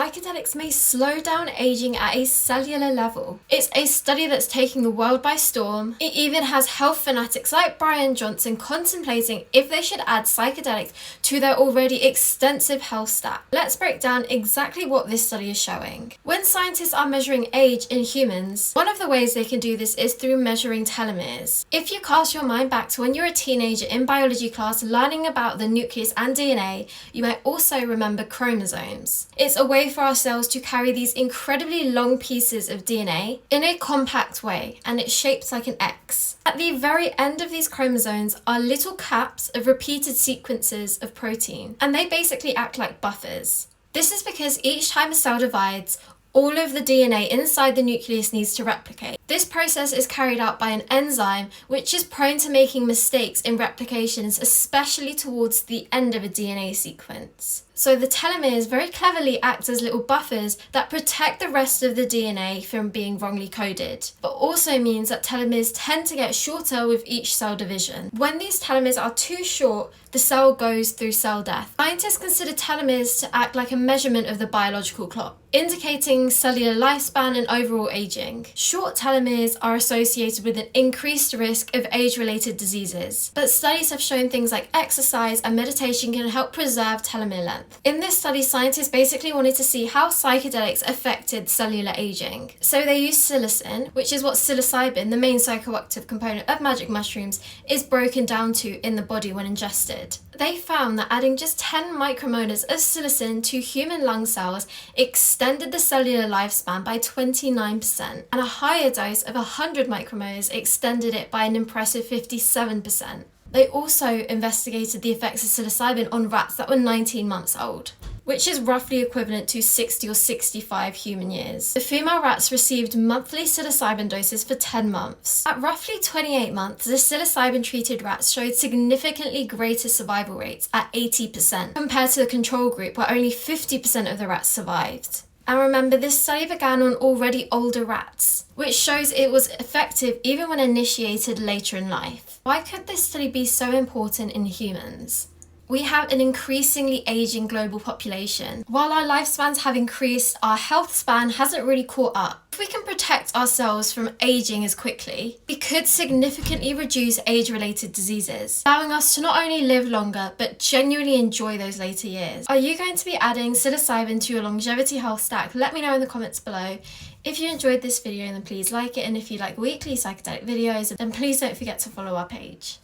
psychedelics may slow down aging at a cellular level. It's a study that's taking the world by storm. It even has health fanatics like Brian Johnson contemplating if they should add psychedelics to their already extensive health stack. Let's break down exactly what this study is showing. When scientists are measuring age in humans, one of the ways they can do this is through measuring telomeres. If you cast your mind back to when you were a teenager in biology class learning about the nucleus and DNA, you might also remember chromosomes. It's a way for our cells to carry these incredibly long pieces of DNA in a compact way, and it's shaped like an X. At the very end of these chromosomes are little caps of repeated sequences of protein, and they basically act like buffers. This is because each time a cell divides, all of the DNA inside the nucleus needs to replicate. This process is carried out by an enzyme which is prone to making mistakes in replications, especially towards the end of a DNA sequence. So the telomeres very cleverly act as little buffers that protect the rest of the DNA from being wrongly coded, but also means that telomeres tend to get shorter with each cell division. When these telomeres are too short, the cell goes through cell death. Scientists consider telomeres to act like a measurement of the biological clock, indicating cellular lifespan and overall aging. Short telomeres are associated with an increased risk of age-related diseases, but studies have shown things like exercise and meditation can help preserve telomere length. In this study, scientists basically wanted to see how psychedelics affected cellular aging. So they used psilocin, which is what psilocybin, the main psychoactive component of magic mushrooms, is broken down to in the body when ingested. They found that adding just 10 micromolars of psilocin to human lung cells extended the cellular lifespan by 29%, and a higher dose of 100 micromolars extended it by an impressive 57%. They also investigated the effects of psilocybin on rats that were 19 months old, which is roughly equivalent to 60 or 65 human years. The female rats received monthly psilocybin doses for 10 months. At roughly 28 months, the psilocybin-treated rats showed significantly greater survival rates at 80% compared to the control group where only 50% of the rats survived. And remember, this study began on already older rats, which shows it was effective even when initiated later in life. Why could this study be so important in humans? We have an increasingly aging global population. While our lifespans have increased, our health span hasn't really caught up. If we can protect ourselves from aging as quickly, we could significantly reduce age-related diseases, allowing us to not only live longer, but genuinely enjoy those later years. Are you going to be adding psilocybin to your longevity health stack? Let me know in the comments below. If you enjoyed this video, then please like it, and if you like weekly psychedelic videos, then please don't forget to follow our page.